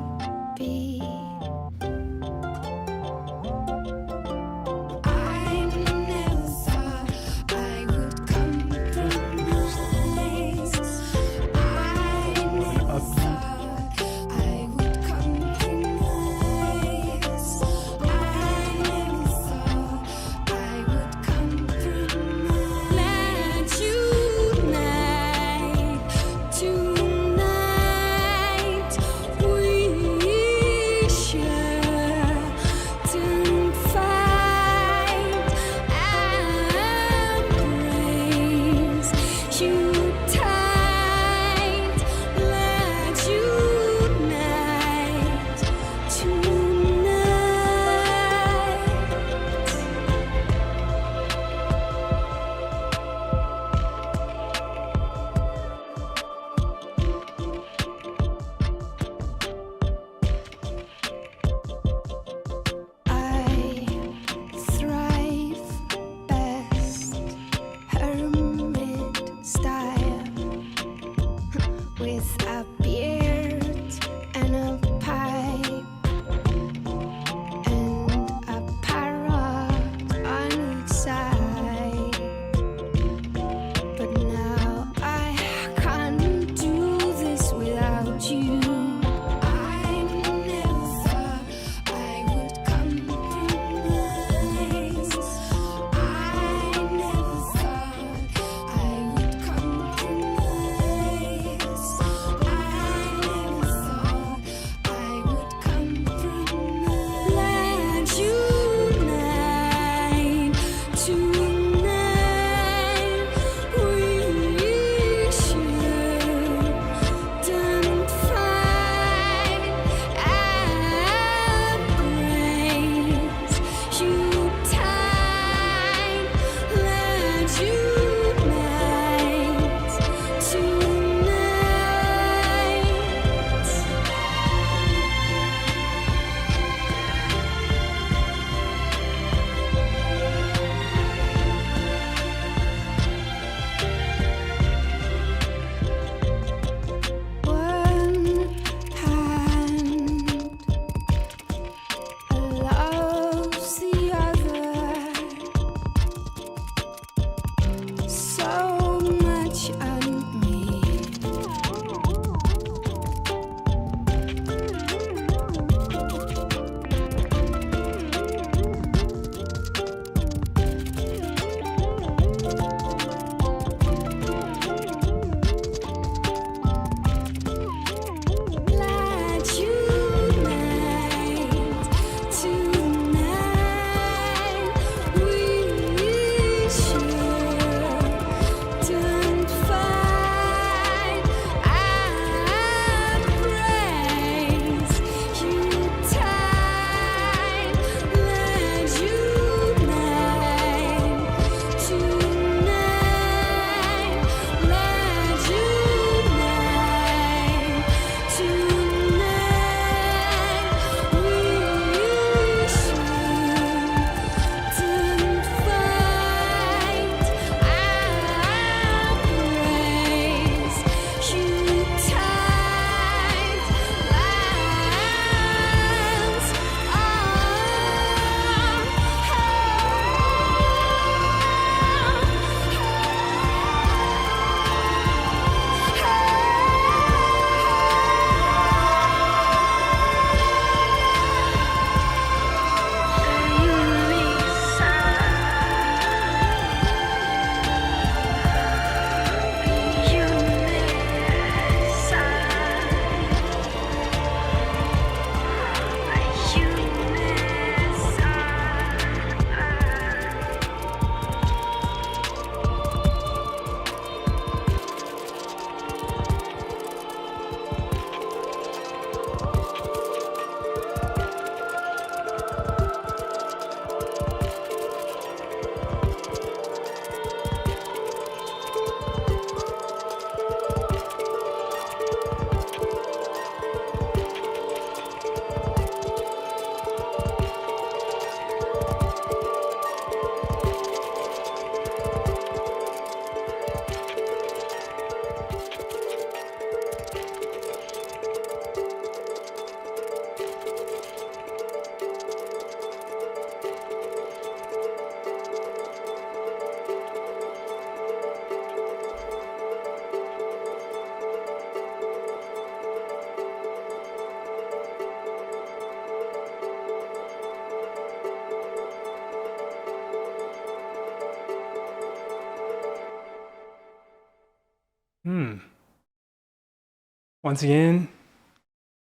Once again,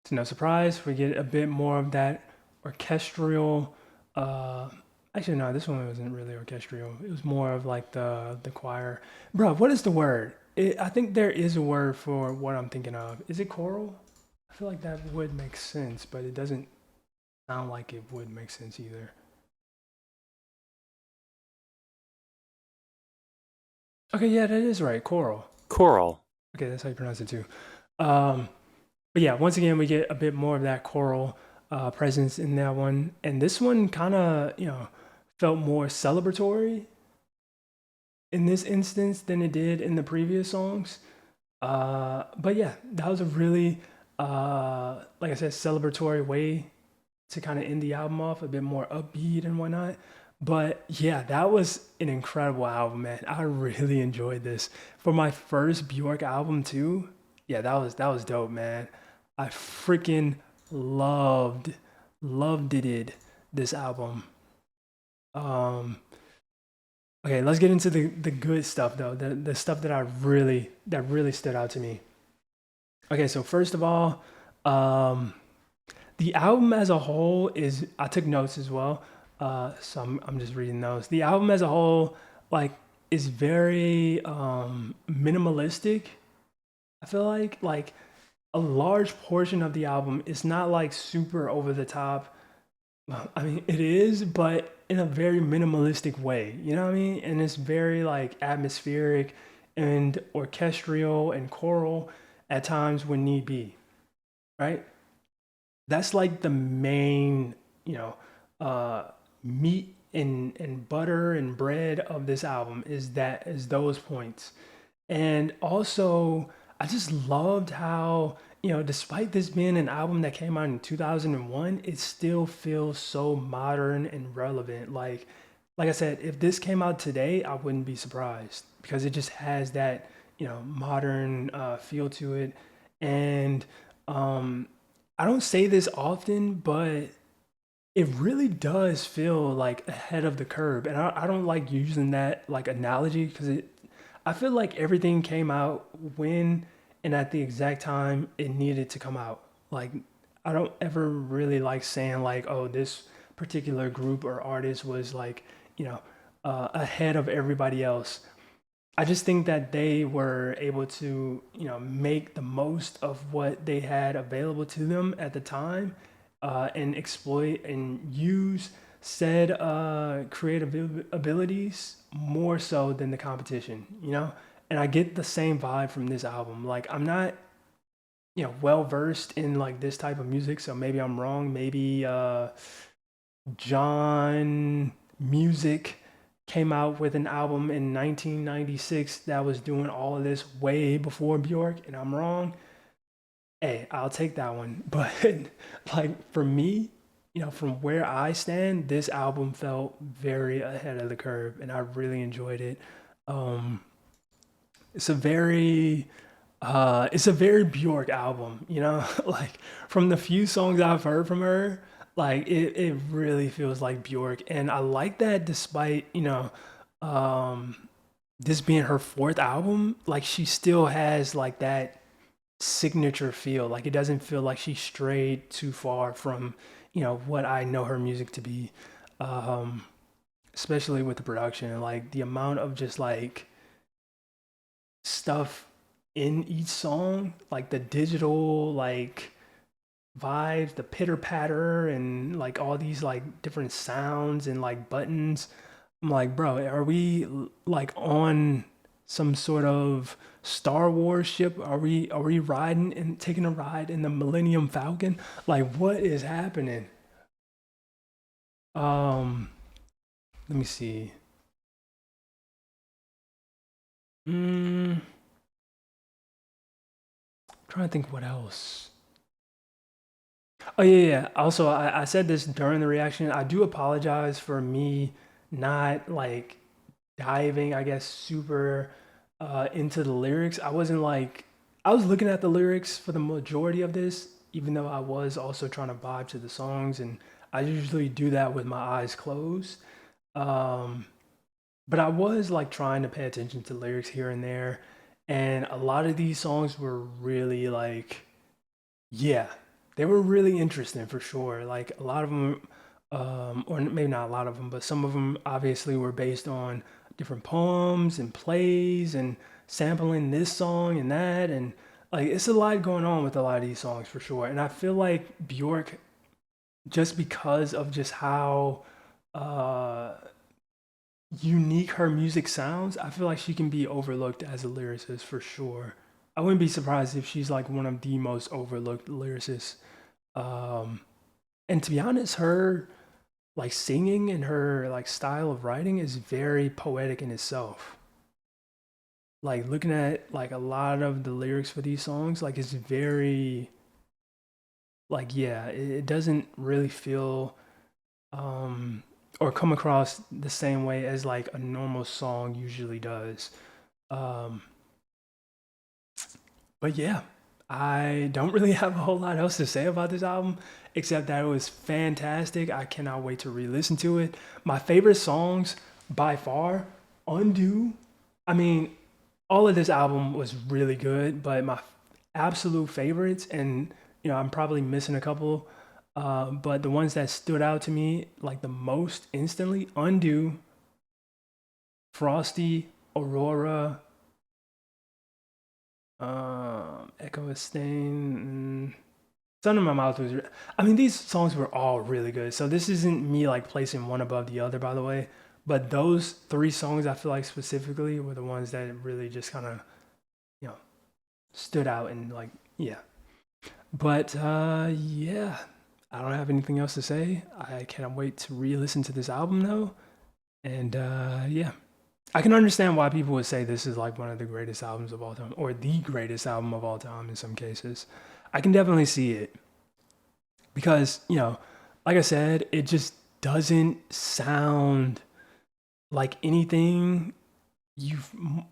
it's no surprise we get a bit more of that orchestral. Uh, Actually, no, this one wasn't really orchestral. It was more of like the choir. Bro, what is the word? I think there is a word for what I'm thinking of. Is it choral? I feel like that would make sense, but it doesn't sound like it would make sense either. Okay, yeah, that is right. Choral. Choral. Okay, that's how you pronounce it too. Um, but yeah, once again, we get a bit more of that choral presence in that one, and this one kind of felt more celebratory in this instance than it did in the previous songs. But yeah, that was a really like I said, celebratory way to kind of end the album off, a bit more upbeat and whatnot. But yeah, that was an incredible album, man. I really enjoyed this for my first Bjork album too. Yeah, that was dope, man. I freaking loved loved it this album. Um, okay, let's get into the good stuff though. The stuff that really stood out to me. Okay, so first of all, um, the album as a whole is I took notes as well. So I'm just reading those. The album as a whole, like, is very minimalistic. I feel like a large portion of the album is not like super over the top. Well, I mean, it is, but in a very minimalistic way. You know what I mean? And it's very like atmospheric and orchestral and choral at times when need be, right? That's like the main, you know, uh, meat and butter and bread of this album is those points. And also, I just loved how, despite this being an album that came out in 2001, it still feels so modern and relevant. Like I said, if this came out today, I wouldn't be surprised because it just has that, modern feel to it. And um, I don't say this often, but it really does feel like ahead of the curve. And I don't like using that like analogy because I feel like everything came out when and at the exact time it needed to come out. Like, I don't ever really like saying like, oh, this particular group or artist was like, ahead of everybody else. I just think that they were able to, make the most of what they had available to them at the time, and exploit and use said creative abilities more so than the competition, And I get the same vibe from this album. Like, I'm not, well versed in like this type of music, so maybe I'm wrong. Maybe John Music came out with an album in 1996 that was doing all of this way before Bjork, and I'm wrong. Hey, I'll take that one. But like for me, from where I stand, this album felt very ahead of the curve, and I really enjoyed it. Um, it's a very it's a very Bjork album, like from the few songs I've heard from her, like it really feels like Bjork. And I like that despite, um this being her fourth album, like she still has like that signature feel. Like it doesn't feel like she strayed too far from, what I know her music to be. Um, Especially with the production and like the amount of just like stuff in each song, like the digital like vibes, the pitter patter, and like all these like different sounds and like buttons. I'm like, bro, are we like on some sort of Star Wars ship? Are we riding and taking a ride in the Millennium Falcon? Like, what is happening? Um, Let me see. Mm, Trying to think what else. Oh yeah, yeah. Also, I said this during the reaction. I do apologize for me not like diving, I guess, super into the lyrics. I was looking at the lyrics for the majority of this, even though I was also trying to vibe to the songs, and I usually do that with my eyes closed. Um, but I was like trying to pay attention to lyrics here and there, And a lot of these songs were really like, yeah, they were really interesting for sure. Like a lot of them, or maybe not a lot of them, but some of them obviously were based on different poems and plays and sampling this song and that. And like, it's a lot going on with a lot of these songs for sure. And I feel like Bjork, just because of just how uh, unique her music sounds, I feel like she can be overlooked as a lyricist for sure. I wouldn't be surprised if she's like one of the most overlooked lyricists. Um, and to be honest, her like singing and her like style of writing is very poetic in itself. Like looking at like a lot of the lyrics for these songs, like it's very like yeah, it doesn't really feel um or come across the same way as like a normal song usually does. Um but yeah, I don't really have a whole lot else to say about this album except that it was fantastic. I cannot wait to re-listen to it. My favorite songs by far, Undo. I mean, all of this album was really good, but my absolute favorites, and I'm probably missing a couple, but the ones that stood out to me like the most instantly, Undo, Frosty, Aurora, Echo of Stain. Sun in My Mouth was. I mean, these songs were all really good. So this isn't me like placing one above the other, by the way. But those three songs, I feel like specifically, were the ones that really just kind of, you know, stood out and like, yeah. But yeah, I don't have anything else to say. I cannot wait to re-listen to this album though. And yeah, I can understand why people would say this is like one of the greatest albums of all time, or the greatest album of all time in some cases. I can definitely see it because, like I said, it just doesn't sound like anything you've,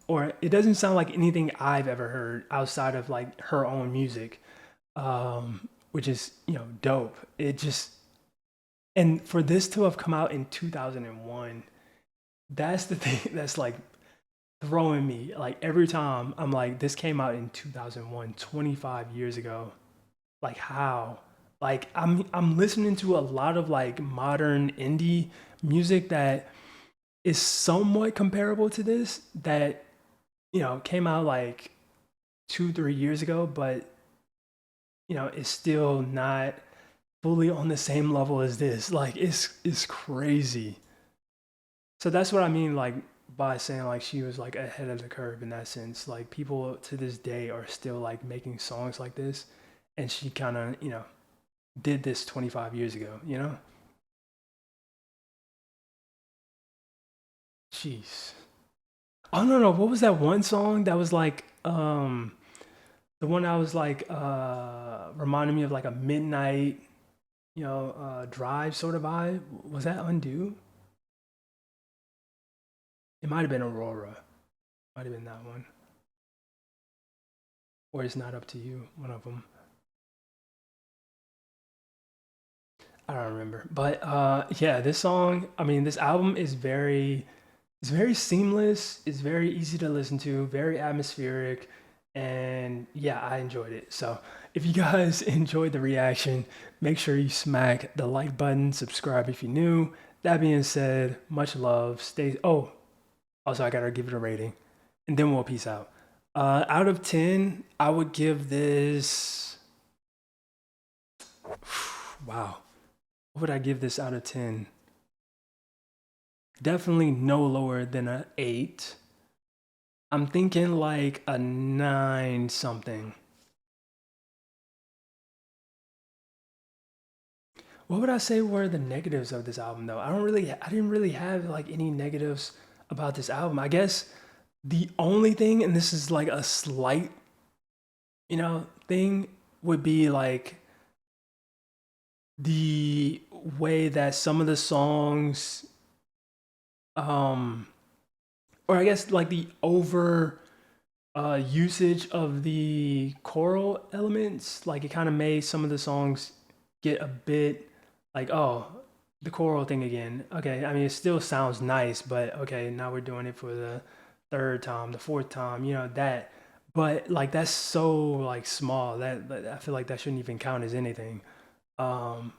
or it doesn't sound like anything I've ever heard outside of like her own music, which is, dope. It just, and for this to have come out in 2001, that's the thing that's like throwing me. Like every time I'm like, this came out in 2001, 25 years ago. Like how? Like I'm listening to a lot of like modern indie music that is somewhat comparable to this that came out like 2 3 years ago, but it's still not fully on the same level as this. Like it's crazy. So that's what I mean, like by saying like she was like ahead of the curve in that sense. Like people to this day are still like making songs like this, and she kind of did this 25 years ago. Jeez. Oh no no, what was that one song that was like the one I was like reminding me of like a midnight drive sort of vibe? Was that Undo? It might have been Aurora. Might have been that one. Or It's Not Up to You, one of them. I don't remember. But yeah, this song, I mean, this album is it's very seamless, it's very easy to listen to, very atmospheric, and yeah, I enjoyed it. So if you guys enjoyed the reaction, make sure you smack the like button, subscribe if you're new. That being said, much love. Stay. Oh, also, I gotta give it a rating, and then we'll peace out. Out of 10, I would give this. Wow. What would I give this out of 10? Definitely no lower than a 8. I'm thinking like a 9 something. What would I say were the negatives of this album though? I didn't really have like any negatives about this album. I guess the only thing, and this is like a slight, thing, would be like the way that some of the songs, um, or I guess like the over usage of the choral elements, like it kind of made some of the songs get a bit like, oh, the choral thing again. Okay, I mean, it still sounds nice, but okay, now we're doing it for the third time, the fourth time, that. but like that's so like small that I feel like that shouldn't even count as anything. Um,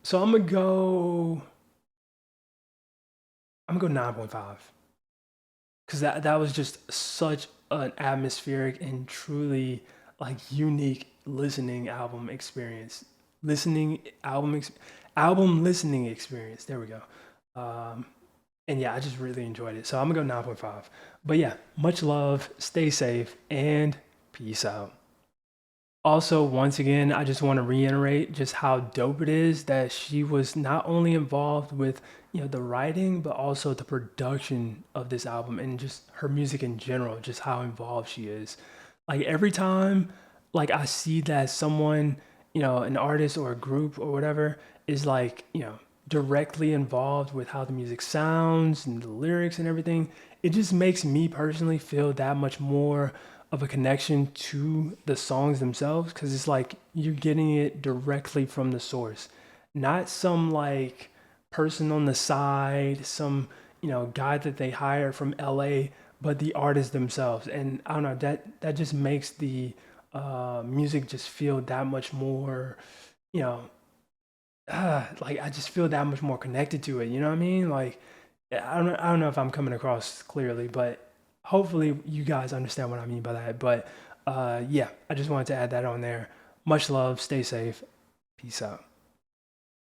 so I'm gonna go 9.5 because that was just such an atmospheric and truly like unique listening album experience. Listening album ex- Album listening experience. There we go. Um, and yeah, I just really enjoyed it. So I'm gonna go 9.5. But yeah, much love, stay safe, and peace out. Also, once again, I just want to reiterate just how dope it is that she was not only involved with, the writing, but also the production of this album and just her music in general, just how involved she is. Like every time like I see that someone, an artist or a group or whatever is like, directly involved with how the music sounds and the lyrics and everything, it just makes me personally feel that much more of a connection to the songs themselves because it's like you're getting it directly from the source, not some like person on the side, some guy that they hire from LA, but the artists themselves. And I don't know, that just makes the music just feel that much more, you know, like I just feel that much more connected to it. You know what I mean? Like I don't know if I'm coming across clearly, but hopefully you guys understand what I mean by that. But yeah, I just wanted to add that on there. Much love, stay safe, peace out.